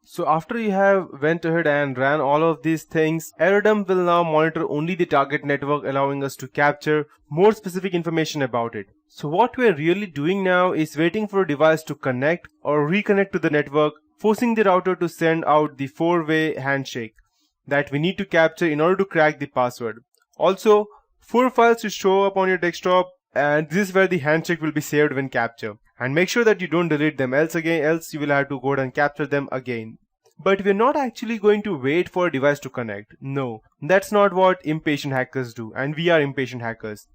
So after you have went ahead and ran all of these things, Aerodump will now monitor only the target network, allowing us to capture more specific information about it. So what we are really doing now is waiting for a device to connect or reconnect to the network, forcing the router to send out the four-way handshake that we need to capture in order to crack the password. Also, 4 files should show up on your desktop, and this is where the handshake will be saved when captured. And make sure that you don't delete them, else you will have to go and capture them again. But we're not actually going to wait for a device to connect. No, that's not what impatient hackers do, and we are impatient hackers.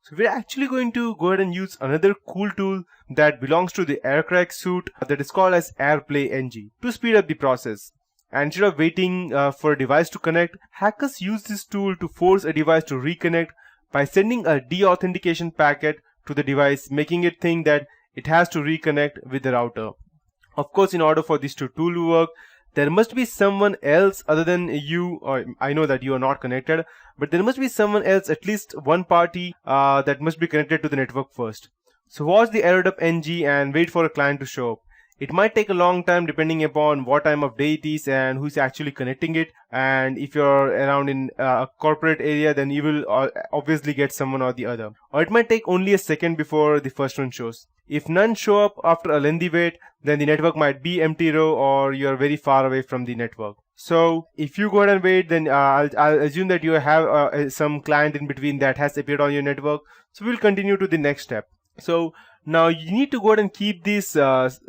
So we're actually going to go ahead and use another cool tool that belongs to the Aircrack suite that is called as AirPlay NG to speed up the process. And instead of waiting for a device to connect, hackers use this tool to force a device to reconnect by sending a deauthentication packet to the device, making it think that it has to reconnect with the router. Of course, in order for this tool to work, there must be someone else other than you, or I know that you are not connected, but there must be someone else, at least one party that must be connected to the network first. So watch the Aerodump NG and wait for a client to show up. It might take a long time depending upon what time of day it is and who's actually connecting it. And if you're around in a corporate area, then you will obviously get someone or the other. Or it might take only a second before the first one shows. If none show up after a lengthy wait, then the network might be empty row or you're very far away from the network. So if you go ahead and wait, then I'll assume that you have some client in between that has appeared on your network. So we'll continue to the next step. So now you need to go ahead and keep this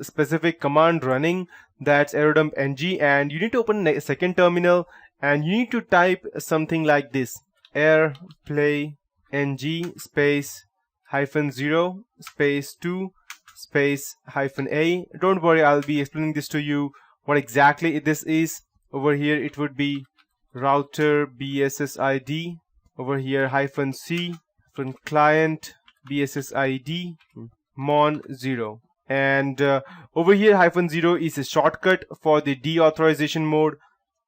specific command running, that's Aerodump NG, and you need to open a second terminal and you need to type something like this: airplay ng space -0 space 2 space -a. Don't worry, I'll be explaining this to you what exactly this is. Over here it would be router BSSID, over here -c from client BSSID mon0, and over here -0 is a shortcut for the deauthorization mode.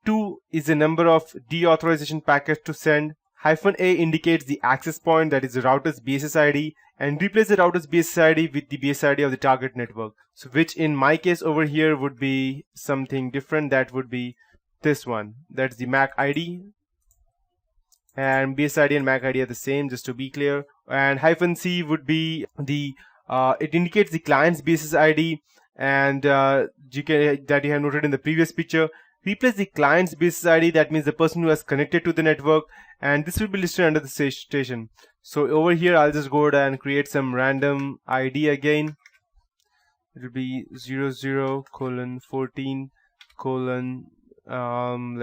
2 is the number of deauthorization packets to send. -a indicates the access point, that is the router's BSSID, and replace the router's BSSID with the BSSID of the target network. So which in my case over here would be something different. That would be this one. That's the MAC ID. And BSID and MAC ID are the same, just to be clear. And -c would be the it indicates the client's BSSID, and that you have noted in the previous picture. Replace the client's BSSID, that means the person who has connected to the network, and this will be listed under the station. So over here I'll just go ahead and create some random ID again. It will be 00:14: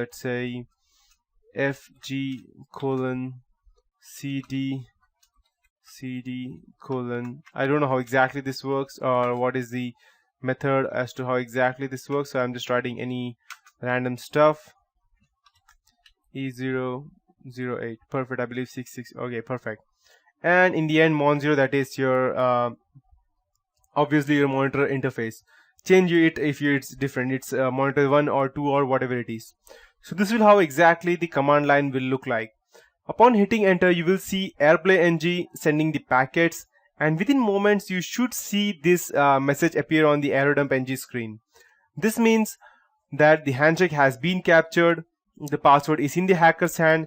let's say FG:CD I don't know how exactly this works or what is the method as to how exactly this works, so I'm just writing any random stuff. E008, perfect. I believe 66. Okay, perfect. And in the end, mon0, that is your obviously your monitor interface. Change it if it's different. It's monitor 1 or 2 or whatever it is. So this will how exactly the command line will look like. Upon hitting enter, you will see AirPlay NG sending the packets, and within moments you should see this message appear on the Aerodump NG screen. This means that the handshake has been captured, the password is in the hacker's hand,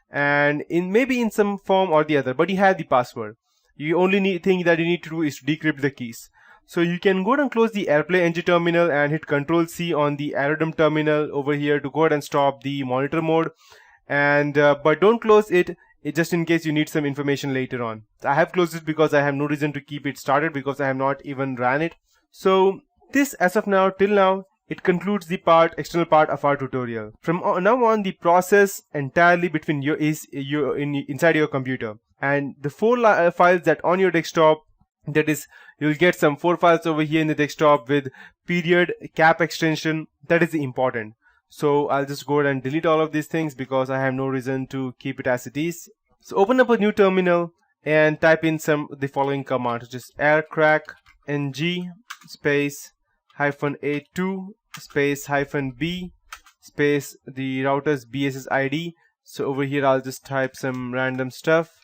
and maybe in some form or the other, but you have the password. You only thing that you need to do is to decrypt the keys. So you can go ahead and close the AirPlay NG terminal and hit Ctrl+C on the Aerodump terminal over here to go ahead and stop the monitor mode. And but don't close it just in case you need some information later on. I have closed it because I have no reason to keep it started because I have not even ran it. So this, as of now, till now, it concludes the external part of our tutorial. From now on, the process entirely between inside your computer, and the 4 files that on your desktop, that is, you'll get some 4 files over here in the desktop with period, cap extension. That is important. So I'll just go ahead and delete all of these things because I have no reason to keep it as it is. So open up a new terminal and type in the following command, which is aircrack ng space -a2 space -b space the router's BSSID. So over here I'll just type some random stuff.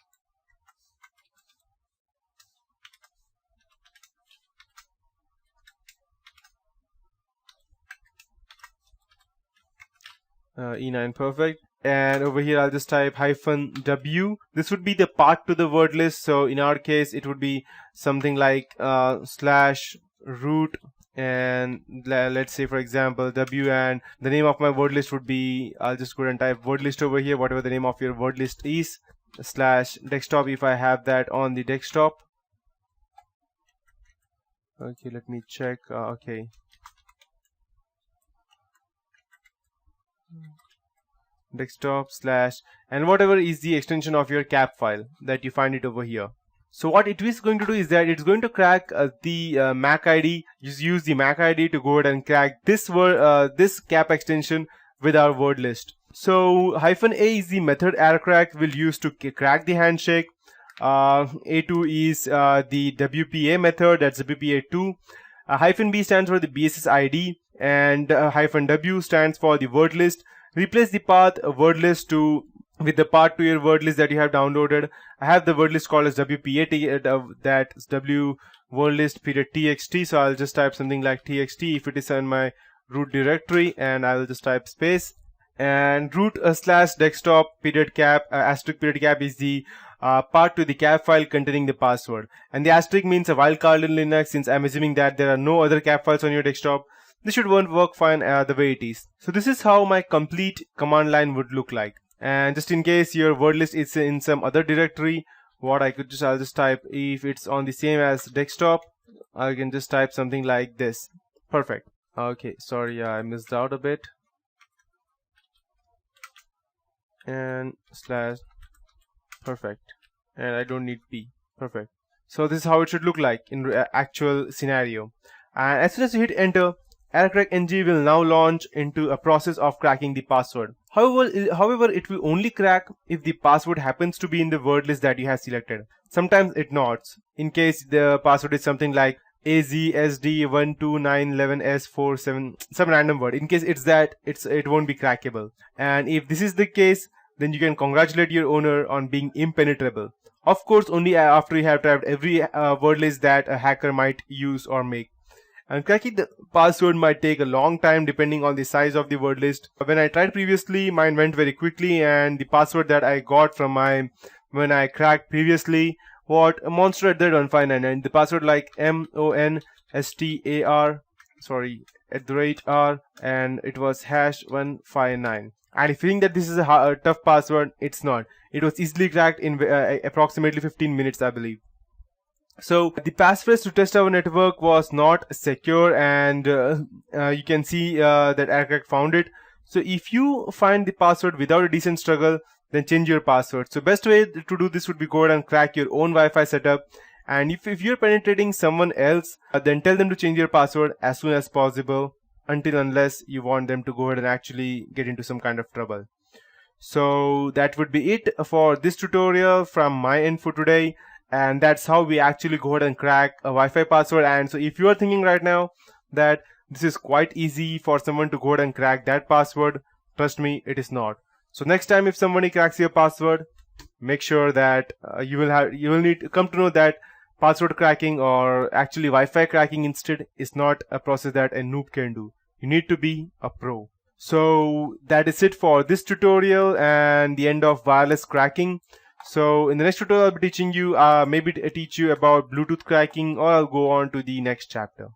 E9, perfect. And over here I'll just type -w. This would be the path to the word list. So in our case it would be something like /root, and let's say for example w, and the name of my word list would be, I'll just go and type word list over here, whatever the name of your word list is, /desktop if I have that on the desktop. Okay, let me check. Okay, desktop / and whatever is the extension of your cap file that you find it over here. So what it is going to do is that it's going to crack the Mac ID. Just use the Mac ID to go ahead and crack this this cap extension with our word list. So -a is the method ArrowCrack will use to crack the handshake. A2 is the WPA method, that's WPA2. -b stands for the BSS ID, and -w stands for the word list. Replace the path word list with the path to your word list that you have downloaded. I have the word list called as WPA, that's W word list period txt. So I'll just type something like txt if it is in my root directory, and I will just type space. And root /desktop period cap asterisk period cap is the part to the cap file containing the password. And the asterisk means a wildcard in Linux, since I'm assuming that there are no other cap files on your desktop. This should work fine the way it is. So this is how my complete command line would look like. And just in case your word list is in some other directory, what I'll just type, if it's on the same as desktop, I can just type something like this. Perfect. Okay, sorry, I missed out a bit. And / perfect, and I don't need p. Perfect. So this is how it should look like in actual scenario. And as soon as you hit enter, ArrowCrack-ng will now launch into a process of cracking the password. However, it will only crack if the password happens to be in the word list that you have selected. Sometimes it nots, in case the password is something like AZSD12911S47, some random word. In case it's that, it won't be crackable. And if this is the case, then you can congratulate your owner on being impenetrable. Of course, only after you have typed every word list that a hacker might use or make. And cracking the password might take a long time depending on the size of the word list. When I tried previously, mine went very quickly, and the password that I got from when I cracked previously, what a monster at that 159, and the password like MONSTAR, @R, and it was #159. And if you think that this is a tough password, it's not. It was easily cracked in approximately 15 minutes, I believe. So the passphrase to test our network was not secure, and you can see that ArrowCrack found it. So if you find the password without a decent struggle, then change your password. So best way to do this would be go ahead and crack your own Wi-Fi setup. And if you're penetrating someone else, then tell them to change your password as soon as possible, unless you want them to go ahead and actually get into some kind of trouble. So that would be it for this tutorial from my end for today. And that's how we actually go ahead and crack a Wi-Fi password. And so if you are thinking right now that this is quite easy for someone to go ahead and crack that password, trust me, it is not. So next time if somebody cracks your password, make sure that you will need to come to know that password cracking, or actually Wi-Fi cracking instead, is not a process that a noob can do. You need to be a pro. So that is it for this tutorial and the end of wireless cracking. So in the next tutorial I'll be teaching you, maybe teach you about Bluetooth cracking, or I'll go on to the next chapter.